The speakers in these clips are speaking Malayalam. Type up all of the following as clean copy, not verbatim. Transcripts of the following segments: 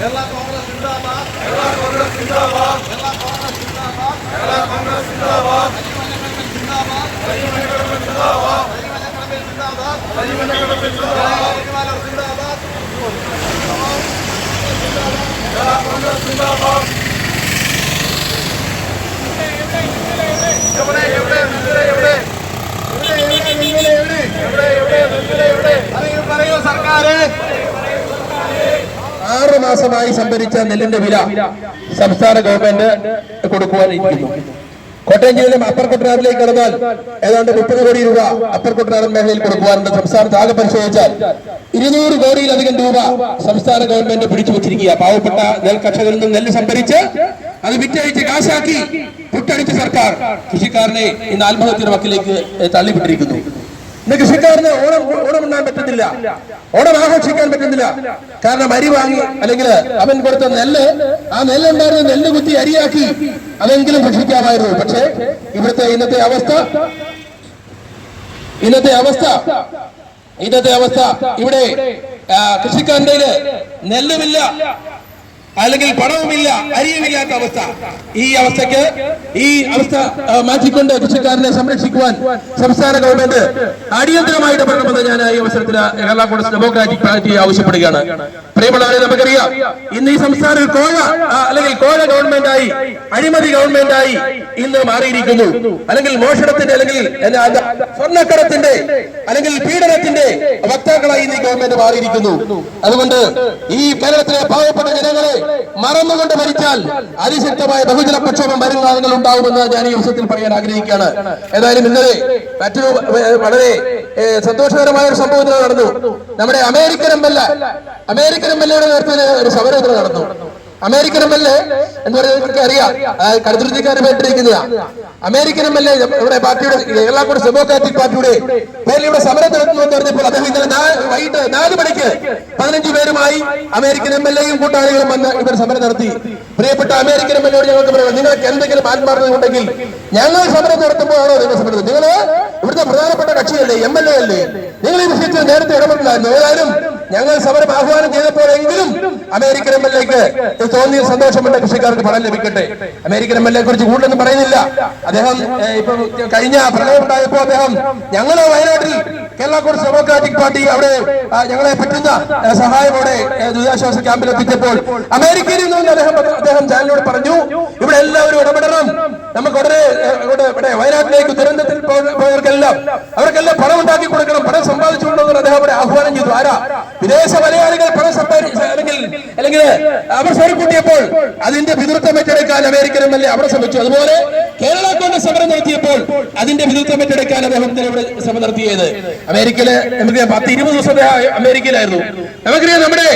കേരള കോൺഗ്രസ് സിന്ദാബാദ്, കേരള കോൺഗ്രസ് സിന്ദാബാദ്, കേരള കോൺഗ്രസ് സിന്ദാബാദ്, കേരള കോൺഗ്രസ് സിന്ദാബാദ്, അരിമലക്കടവിൽ സിന്ദാബാദ്, അരിമലക്കടവിൽ സിന്ദാബാദ്, അരിമലക്കടവിൽ സിന്ദാബാദ്, അരിമലക്കടവിൽ സിന്ദാബാദ്, കേരള കോൺഗ്രസ് സിന്ദാബാദ്. എവിടെ എവിടെ എവിടെ എവിടെ പറയൂ സർക്കാര്. 6 മാസമായി സംഭരിച്ച നെല്ലിന്റെ വില സംസ്ഥാന ഗവൺമെന്റ് കൊടുക്കുവാനിരിക്കുന്നു. കോട്ടയം ജില്ലയിലെ അപ്പർ കുട്ടനാട്ടിലേക്ക് കടന്നാൽ ഏതാണ്ട് 30 കോടി രൂപ അപ്പർ കുട്ടനാടൻ മേഖലയിൽ കൊടുക്കുവാനുണ്ട്. സംസ്ഥാനത്ത് ആകെ പരിശോധിച്ചാൽ 200 കോടിയിലധികം രൂപ സംസ്ഥാന ഗവൺമെന്റ് പിടിച്ചു വെച്ചിരിക്കുക. പാവപ്പെട്ട നെൽ കർഷകരിൽ നിന്ന് നെല്ല് സംഭരിച്ച് അത് വിറ്റഴിച്ച് കാശാക്കി പുട്ടടിച്ച സർക്കാർ കൃഷിക്കാരനെ ഇന്ന് ആത്മഹത്യയുടെ വക്കിലേക്ക് തള്ളിവിട്ടിരിക്കുന്നു. ഇന്ന് കൃഷിക്കാരന് ഓണം ഉണ്ണാൻ പറ്റുന്നില്ല, ഓണം ആഘോഷിക്കാൻ പറ്റുന്നില്ല. കാരണം അരി വാങ്ങി അല്ലെങ്കിൽ അവൻ കൊടുത്ത നെല്ല്, ആ നെല്ലുണ്ടായിരുന്ന നെല്ല് കുത്തി അരിയാക്കി അതെങ്കിലും ഭക്ഷിക്കാമായിരുന്നു. പക്ഷേ ഇവിടുത്തെ ഇന്നത്തെ അവസ്ഥ ഇവിടെ കൃഷിക്കാരന്റെ നെല്ലുമില്ല, അല്ലെങ്കിൽ പണവുമില്ല, അരിയുമില്ലാത്ത അവസ്ഥ. ഈ അവസ്ഥ മാറ്റിക്കൊണ്ട് കൃഷിക്കാരനെ സംരക്ഷിക്കുവാൻ സംസ്ഥാന ഗവൺമെന്റ് അടിയന്തരമായി ഇടപെടണമെന്ന് ഞാൻ ഈ അവസരത്തിൽ കേരള കോൺഗ്രസ് ഡെമോക്രാറ്റിക് പാർട്ടി ആവശ്യപ്പെടുകയാണ്. പ്രിയമുള്ളവരെ, നമുക്കറിയാം ഇന്ന് ഈ സംസ്ഥാനം കോഴ ഗവൺമെന്റായി, അഴിമതി ഗവൺമെന്റായി ഇന്ന് മാറിയിരിക്കുന്നു. അല്ലെങ്കിൽ മോഷണത്തിന്റെ, അല്ലെങ്കിൽ സ്വർണ്ണക്കടത്തിന്റെ, അല്ലെങ്കിൽ പീഡനത്തിന്റെ വക്താക്കളായി ഇന്ന് ഈ ഗവൺമെന്റ് മാറിയിരിക്കുന്നു. അതുകൊണ്ട് ഈ കേരളത്തിലെ പാവപ്പെട്ട ജനങ്ങളെ മറന്നുകൊണ്ട് ഭരിച്ചാൽ അതിശക്തമായ ബഹുജന പ്രക്ഷോഭം വരും കാലങ്ങൾ ഉണ്ടാവുമെന്ന് ഞാൻ ഈ അവസരത്തിൽ പറയാൻ ആഗ്രഹിക്കുകയാണ്. ഏതായാലും ഇന്നലെ മറ്റൊരു വളരെ സന്തോഷകരമായ ഒരു സംഭവം നടന്നു. നമ്മുടെ അമേരിക്കൻ എം എൽ എയുടെ നേതൃത്വത്തിൽ ഒരു സമരം നടന്നു. അമേരിക്കൻ എം എൽ എ എന്ന് പറയുന്നത് അറിയാം, കടുത്തുരുത്തിക്കാരൻ പേരിട്ടിരിക്കുന്നതാണ്. അമേരിക്കൻ എം എൽ എ ഇവിടെ പാർട്ടിയുടെ, കേരള കോൺഗ്രസ് ഡെമോക്രാറ്റിക് പാർട്ടിയുടെ പേരിൽ ഇവിടെ സമരം നടത്തുമെന്ന് പറഞ്ഞപ്പോൾ അദ്ദേഹം ഇന്നലെ വൈകിട്ട് 4 മണിക്ക് 15 പേരുമായി അമേരിക്കൻ എം എൽ എയും കൂട്ടാളികളും വന്ന് ഇവർ സമരം നടത്തി. പ്രിയപ്പെട്ട അമേരിക്കൻ എം എൽ എയോട് ഞങ്ങൾക്ക് പറയാം, നിങ്ങൾക്ക് എന്തെങ്കിലും ആത്മാർത്ഥത ഉണ്ടെങ്കിൽ ഞങ്ങൾ സമരം നടത്തുമ്പോഴാണോ നിങ്ങൾ സമരം? നിങ്ങൾ ഇവിടുത്തെ പ്രധാനപ്പെട്ട കക്ഷിയല്ലേ, എം എൽ എ അല്ലേ? നിങ്ങൾ ഈ വിഷയത്തിൽ നേരത്തെ ഇടപെട്ടില്ലായിരുന്നു. ഏതായാലും ഞങ്ങൾ സമരം ആഹ്വാനം ചെയ്തപ്പോഴെങ്കിലും അമേരിക്കൻ എം എൽ എക്ക് തോന്നിയ സന്തോഷമുണ്ട്. കൃഷിക്കാർക്ക് ഫലം ലഭിക്കട്ടെ. അമേരിക്കൻ എം എൽ എ കുറിച്ച് കൂടുതലൊന്നും പറയുന്നില്ല. അദ്ദേഹം ഇപ്പൊ കഴിഞ്ഞ പ്രളയം ഉണ്ടായപ്പോ അദ്ദേഹം ഞങ്ങള് വയനാട്ടിൽ കേരള കോൺഗ്രസ് ഡെമോക്രാറ്റിക് പാർട്ടി അവിടെ ഞങ്ങളെ പറ്റുന്ന സഹായമോടെ ദുരിതാശ്വാസ ക്യാമ്പിൽ എത്തിച്ചപ്പോൾ അമേരിക്കയിൽ നിന്ന് അദ്ദേഹം ചാനലിനോട് പറഞ്ഞു, ഇവിടെ എല്ലാവരും ഇടപെടണം, നമുക്ക് ഉടനെ ഇവിടെ വയനാട്ടിലേക്ക് ദുരന്തത്തിൽ പോയവർക്കെല്ലാം അവർക്കെല്ലാം പണം ഉണ്ടാക്കി കൊടുക്കണം, പണം സമ്പാദിച്ചുകൊണ്ടെന്ന് അദ്ദേഹം അവിടെ ആഹ്വാനം ചെയ്തു. ആരാ? വിദേശ മലയാളികൾ പണം സമ്പാദിച്ച അല്ലെങ്കിൽ അവർ സ്വരുക്കൂട്ടിയപ്പോൾ അതിന്റെ പിതൃത്വം ഏറ്റെടുക്കാൻ അമേരിക്കൻ എം എൽ എ അവിടെ ശ്രമിച്ചു. അതുപോലെ കേരള കോൺഗ്രസ് സമരം നടത്തിയപ്പോൾ അതിന്റെ പിതൃത്വം ഏറ്റെടുക്കാൻ അദ്ദേഹത്തിന് ഇവിടെ സമരം നടത്തിയത്. അമേരിക്കയില് നമുക്കറിയാം 10-20 ദിവസത്തെ അമേരിക്കയിലായിരുന്നു. നമുക്കറിയാം നമ്മുടെ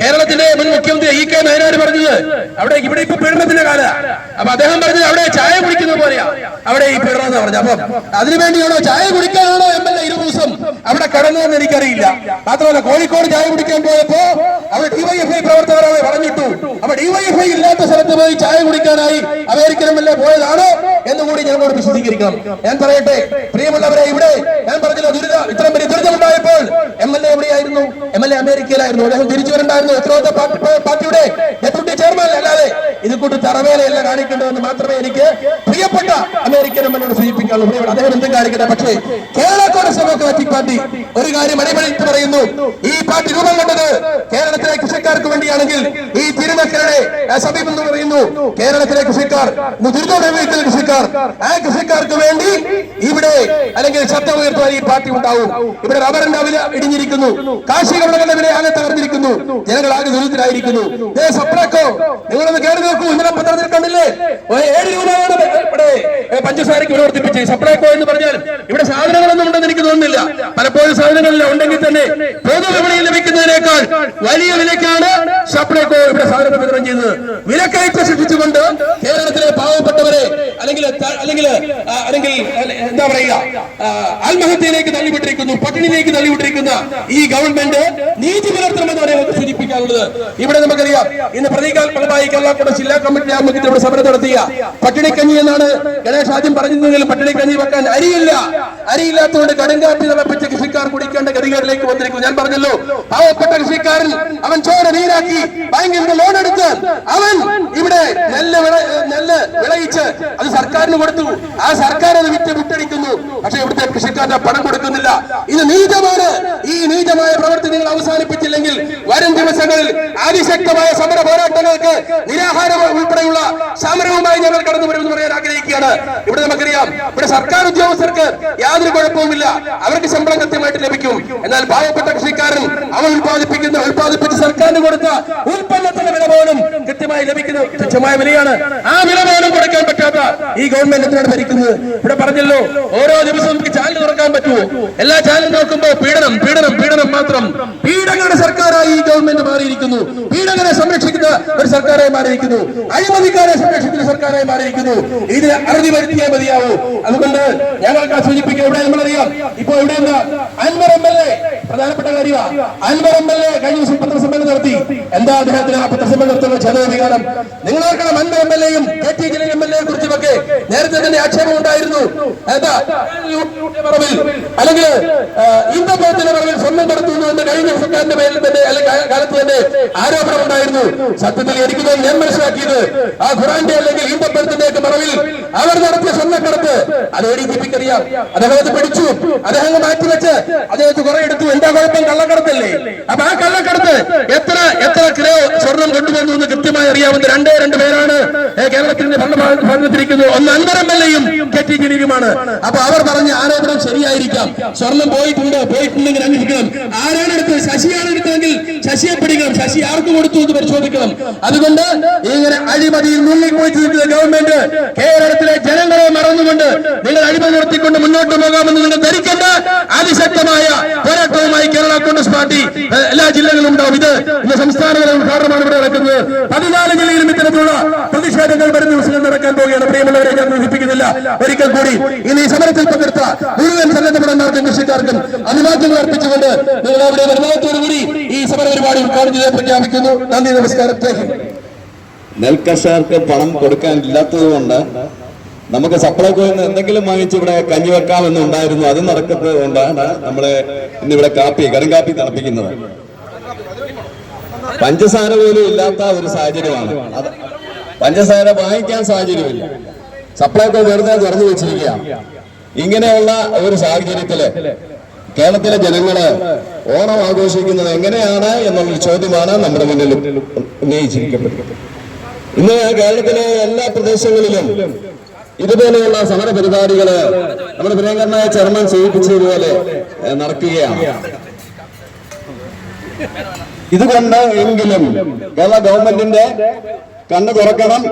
കേരളത്തിന്റെ മുൻ മുഖ്യമന്ത്രി ഇ കെ നായനാർ പറഞ്ഞത് ഇവിടെ ഇപ്പൊ പീഡനത്തിന്റെ കാല. അപ്പൊ അദ്ദേഹം പറഞ്ഞത് അവിടെ ചായ കുടിക്കുന്ന പോലെയാ അവിടെ ഈ പീഡനം എന്ന് പറഞ്ഞു. അപ്പം അതിനുവേണ്ടിയാണോ, ചായ കുടിക്കാനാണോ എം എൽ എ 20 ദിവസം അവിടെ കടന്നതെന്ന് എനിക്കറിയില്ല. മാത്രമല്ല കോഴിക്കോട് ചായ കുടിക്കാൻ പോയപ്പോ അവിടെ ഡിവൈഎഫ്ഐ പ്രവർത്തകരെ വളഞ്ഞിട്ടു. അപ്പൊ ഡിവൈഎഫ്ഐ ഇല്ലാത്ത സ്ഥലത്ത് പോയി ചായ കുടിക്കാനായി അമേരിക്കൻ എം എൽ എ പോയതാണോ എന്നുകൂടി ഞങ്ങളോട് വിശദീകരിക്കണം. ഞാൻ പറയട്ടെ പ്രിയമുള്ളവരെ, ഇവിടെ ഞാൻ പറഞ്ഞില്ല, ഇത്രയും വലിയ ദുരിതമുണ്ടായപ്പോൾ എം എൽ എ എവിടെയായിരുന്നു? എം എൽ എ അമേരിക്കയിലായിരുന്നു. അദ്ദേഹം തിരിച്ചു വരണ്ടായിരുന്നു. ഉത്തരവാദിത്ത പാർട്ടിയുടെ ഡെപ്യൂട്ടി ചെയർമാൻ അല്ലാതെ ഇത് കൂട്ട് തറവേലയല്ല കാണിക്കേണ്ടതെന്ന് മാത്രമേ എനിക്ക് പ്രിയപ്പെട്ട അമേരിക്കൻ എം എൽ എയോട് സൂചിപ്പിക്കാനുള്ളൂ. അദ്ദേഹം എന്തും കാണിക്കട്ടെ. പക്ഷേ കേരള കോൺഗ്രസ് ഡെമോക്രാറ്റിക് പാർട്ടി ഒരു കാര്യം അടിമണിച്ച് പറയുന്നു, ഈ പാർട്ടി രൂപം കൊണ്ടത് കേരളത്തിലെ കൃഷിക്കാർക്ക് വേണ്ടിയാണെങ്കിൽ ഈ തിരുനക്കരയുടെ സമീപം എന്ന് പറയുന്നു കേരളത്തിലെ കൃഷിക്കാർ, ദുരിതമനുഭവിക്കുന്ന കൃഷിക്കാർ, ആ കൃഷിക്കാർക്ക് വേണ്ടി ഇവിടെ അല്ലെങ്കിൽ ശബ്ദം ഉയർത്തുവാൻ ഈ പാർട്ടി ഉണ്ടാവും. ഇവിടെ റബ്ബറിന്റെ വില ഇടിഞ്ഞിരിക്കുന്നു, കാർഷിക വിളകളുടെ വില ആകെ തകർന്നിരിക്കുന്നു, ജനങ്ങൾ ആകെ ദുരിതത്തിലായിരിക്കുന്നു. സപ്ലൈകോ നിങ്ങളൊന്ന് കയറി നോക്കൂ, ഇന്നലെ പത്രത്തിൽ കണ്ടില്ലേ, 7 രൂപയാണ് ഇവിടെ പഞ്ചസാരയ്ക്ക് വില വർദ്ധിപ്പിച്ച്. സപ്ലൈകോ എന്ന് പറഞ്ഞാൽ ഇവിടെ സാധനങ്ങളൊന്നും ഉണ്ടെന്ന് എനിക്ക് തോന്നുന്നില്ല. പലപ്പോഴും സാധനങ്ങളിൽ ഉണ്ടെങ്കിൽ തന്നെ പൊതുവിപണിയിൽ ലഭിക്കുന്നതിനേക്കാൾ വലിയ വിലയ്ക്കാണ് സപ്ലൈകോ ഇവിടെ സാധനം വിതരണം ചെയ്യുന്നത്. വിലക്കയറ്റം സൃഷ്ടിച്ചുകൊണ്ട് കേരളത്തിലെ പാവപ്പെട്ടവരെ അല്ലെങ്കിൽ എന്താ പറയുക, ആത്മഹത്യയിലേക്ക് തള്ളിവിട്ടിരിക്കുന്നു, പട്ടിണിയിലേക്ക് തള്ളിവിട്ടിരിക്കുന്ന ഈ ഗവൺമെന്റ് നീതി പുലർത്തണമെന്ന് പറയാൻ സൂചിപ്പിക്കുന്നു. സൂചിപ്പിക്കാനുള്ളത്. ഇവിടെ നമുക്കറിയാം ഇന്ന് പ്രതീകാത്മകമായി കേരള ജില്ലാ കമ്മിറ്റി ആമുഖ്യത്തിൽ ഇവിടെ സമരം നടത്തിയ പട്ടിണിക്കഞ്ഞി എന്നാണ് ഗണേഷ് ആദ്യം പറഞ്ഞിരുന്നെങ്കിലും പട്ടിണിക്കഞ്ഞി വെക്കാൻ അരിയില്ലാത്തതുകൊണ്ട് കടുങ്കാപ്പി തിളപ്പിച്ച് കൃഷിക്കാർ കുടിക്കേണ്ട ഗതികളിലേക്ക് വന്നിരിക്കുന്നു. ഞാൻ പറഞ്ഞല്ലോ, പാവപ്പെട്ട കൃഷിക്കാരൻ അവൻ ചോര നീരാക്കി ബാങ്കിൽ നിന്ന് ലോൺ എടുത്ത് അവൻ ഇവിടെ നെല്ല് വിളയിച്ച് അത് സർക്കാരിന് കൊടുത്തു. ആ സർക്കാർ അത് വിട്ടടിക്കുന്നു. പക്ഷെ ഇവിടുത്തെ കൃഷിക്കാരന്റെ പണം കൊടുക്കുന്നില്ല. ഇത് നീചമാണ്. ഈ നീചമായ പ്രവൃത്തി നിങ്ങൾ അവസാനിപ്പിച്ചില്ലെങ്കിൽ വരും ദിവസങ്ങളിൽ അതിശക്തമായ സമര പോരാട്ടങ്ങൾക്ക് നിരാഹാരം ഉൾപ്പെടെയുള്ള സമരവുമായി ഞങ്ങൾ കടന്നു വരുമെന്ന് പറയാൻ ആഗ്രഹിക്കുകയാണ്. ഇവിടെ നമുക്കറിയാം, ഇവിടെ സർക്കാർ ഉദ്യോഗസ്ഥർക്ക് യാതൊരു കുഴപ്പവുമില്ല, അവർക്ക് ശമ്പളം കൃത്യമായിട്ട് ലഭിക്കും. എന്നാൽ പാവപ്പെട്ട കൃഷിക്കാരൻ അവൻ ഉൽപ്പാദിപ്പിച്ച് സർക്കാരിന് കൊടുത്ത ഉൽപ്പന്നത്തിന്റെ വില പോലും കൃത്യമായി ലഭിക്കുന്ന തുച്ഛമായ വിലയാണ്. ആ വില പോലും കൊടുക്കാൻ പറ്റാത്ത ഈ ഗവൺമെന്റ് എന്തിനാണ് ഭരിക്കുന്നത്? ഇവിടെ പറഞ്ഞല്ലോ, ഓരോ ദിവസവും നമുക്ക് ചാനൽ തുറക്കാൻ പറ്റുമോ? എല്ലാ ചാനലും നോക്കുമ്പോൾ പീഡനം പീഡനം പീഡനം മാത്രം. പീഡകരുടെ സർക്കാരായി ഈ ഗവൺമെന്റ് മാറിയിരിക്കുന്നു. പീഡകരെ സംരക്ഷിക്കുന്ന ഒരു സർക്കാരായി മാറിയിരിക്കുന്നു. അഴിമതിക്കാരെ സംരക്ഷിക്കുന്ന സർക്കാരായി മാറിയിരിക്കുന്നു. ഇതിന് അറുതി വരുത്തിയേ മതിയാവൂ. അതുകൊണ്ട് ഞങ്ങൾക്ക് സൂചിപ്പിക്കുക, ഇവിടെ നമ്മളറിയാം, ഇപ്പൊ ഇവിടെ അൻവർ MLA പ്രധാനപ്പെട്ട കാര്യമാണ്. അൻവർ MLA കഴിഞ്ഞ ദിവസം പത്രസമ്മേളനം നടത്തി. എന്താ അദ്ദേഹത്തിന് ആ പത്രസമ്മേളനം നടത്തുന്ന ജനവികാരം? നിങ്ങൾ ഓർക്കണം, അൻവർ MLA-യും KT ജലീൽ MLA-യെ കുറിച്ചുമൊക്കെ നേരത്തെ തന്നെ ആക്ഷേപം ഉണ്ടായിരുന്നു. എന്താ അല്ലെങ്കിൽ ഈന്തപ്പഴത്തിന്റെ പറവിൽ സ്വർണ്ണം നടത്തുന്നു എന്ന് കഴിഞ്ഞ സർക്കാരിന്റെ പേരിൽ തന്നെ കാലത്ത് തന്നെ ആരോപണം ഉണ്ടായിരുന്നു. സത്യത്തിൽ എനിക്ക് ഞാൻ മനസ്സിലാക്കിയത് ആ ഖുറാന്റെ അല്ലെങ്കിൽ ഈന്തപ്പഴത്തിന്റെ ഒക്കെ മറവിൽ അവർ നടത്തിയ സ്വർണ്ണക്കടത്ത് അത് ADGP-ക്ക് അറിയാം. അദ്ദേഹം അത് പിടിച്ചു, അദ്ദേഹം മാറ്റിവെച്ച് അദ്ദേഹത്തെ കുറെ എടുത്തു. എന്താ കുഴപ്പം? കള്ളക്കടത്തല്ലേ? അപ്പൊ ആ കള്ളക്കടത്ത് എത്ര കിലോ സ്വർണം കൊണ്ടുവന്നു എന്ന് കൃത്യമായി അറിയാവുന്ന രണ്ട് പേരാണ് കേരളത്തിന്റെ ഭരണത്തിരിക്കുന്നത്. ഒന്ന് അൻവർ MLA-യും KT ജലീലുമാണ്. അപ്പൊ അവർ പറഞ്ഞ ആരോപണം ശരിയായിരിക്കാം. സ്വർണം പോയിട്ടുണ്ടെങ്കിൽ അന്വേഷിക്കണം. ആരാണ് എടുത്തത്? ശശിയാണ് എടുത്തതെങ്കിൽ ശശിയെ പിടിക്കണം. ശശി ആർക്ക് കൊടുത്തു എന്ന് പരിശോധിക്കണം. അതുകൊണ്ട് ഇങ്ങനെ അഴിമതിയിൽ മുങ്ങിപ്പോയിട്ടിരിക്കുന്ന ഗവൺമെന്റ് കേരളത്തിലെ ജനങ്ങളെ മറന്നുകൊണ്ട് നിങ്ങൾ അഴിമതി നടത്തിക്കൊണ്ട് മുന്നോട്ട് പോകാമെന്ന് നിങ്ങൾ ധരിക്കേണ്ട. അതിശക്തമായ പോരാട്ടവുമായി കേരള കോൺഗ്രസ് പാർട്ടി എല്ലാ ജില്ലകളിലും ഉണ്ടാവും. ഇത് ഇന്ന് സംസ്ഥാനങ്ങളുടെ ഉദ്ഘാടനമാണ് ഇവിടെ നടക്കുന്നത്. 14 ജില്ലയിലും ഇത്തരത്തിലുള്ള പ്രതിഷേധങ്ങൾ വരും ദിവസങ്ങൾ നടക്കാൻ പോവുകയാണ്. പ്രിയമുള്ളവരെ, ഞാൻ സൂചിപ്പിക്കുന്നില്ല, ഒരിക്കൽ കൂടി ഇന്ന് ഈ സമരത്തിൽ പങ്കെടുത്ത മുഴുവൻ സന്നദ്ധപടന്മാർക്കും കൃഷിക്കാർക്കും അഭിവാദ്യങ്ങൾ അർപ്പിച്ചുകൊണ്ട് നിങ്ങൾ അവിടെ നിർമ്മാണത്തോടുകൂടി ഈ സമര പരിപാടി ഉദ്ഘാടനം ചെയ്ത് പ്രഖ്യാപിക്കുന്നു. നന്ദി, നമസ്കാരം. നെൽകർഷകർക്ക് പണം കൊടുക്കാനില്ലാത്തത് കൊണ്ട് നമുക്ക് സപ്ലൈകോയിൽ നിന്ന് എന്തെങ്കിലും വാങ്ങിച്ച് ഇവിടെ കഞ്ഞി വെക്കാമെന്നുണ്ടായിരുന്നു. അത് നടക്കുന്നത് കൊണ്ടാണ് നമ്മള് ഇന്നിവിടെ കടുങ്കാപ്പി തണുപ്പിക്കുന്നത്. പഞ്ചസാര പോലും ഇല്ലാത്ത ഒരു സാഹചര്യമാണ്. പഞ്ചസാര വാങ്ങിക്കാൻ സാഹചര്യമില്ല. സപ്ലൈകോ വെറുതെ തുറന്നു വെച്ചിരിക്കുകയാണ്. ഇങ്ങനെയുള്ള ഒരു സാഹചര്യത്തില് കേരളത്തിലെ ജനങ്ങള് ഓണം ആഘോഷിക്കുന്നത് എങ്ങനെയാണ് എന്നുള്ളൊരു ചോദ്യമാണ് നമ്മുടെ മുന്നിൽ ഉന്നയിച്ചിരിക്കപ്പെട്ടത്. ഇന്ന് കേരളത്തിലെ എല്ലാ പ്രദേശങ്ങളിലും ഇതുപോലെയുള്ള സമര പരിപാടികള് നമ്മുടെ പ്രിയങ്കരനായ ചെയർമാൻ സൂചിപ്പിച്ചതുപോലെ നടക്കുകയാണ്. ഇതുകൊണ്ട് എങ്കിലും കേരള ഗവൺമെന്റിന്റെ കണ്ണ് തുറക്കണം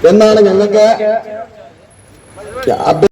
എന്നാണ് ഞങ്ങൾക്ക്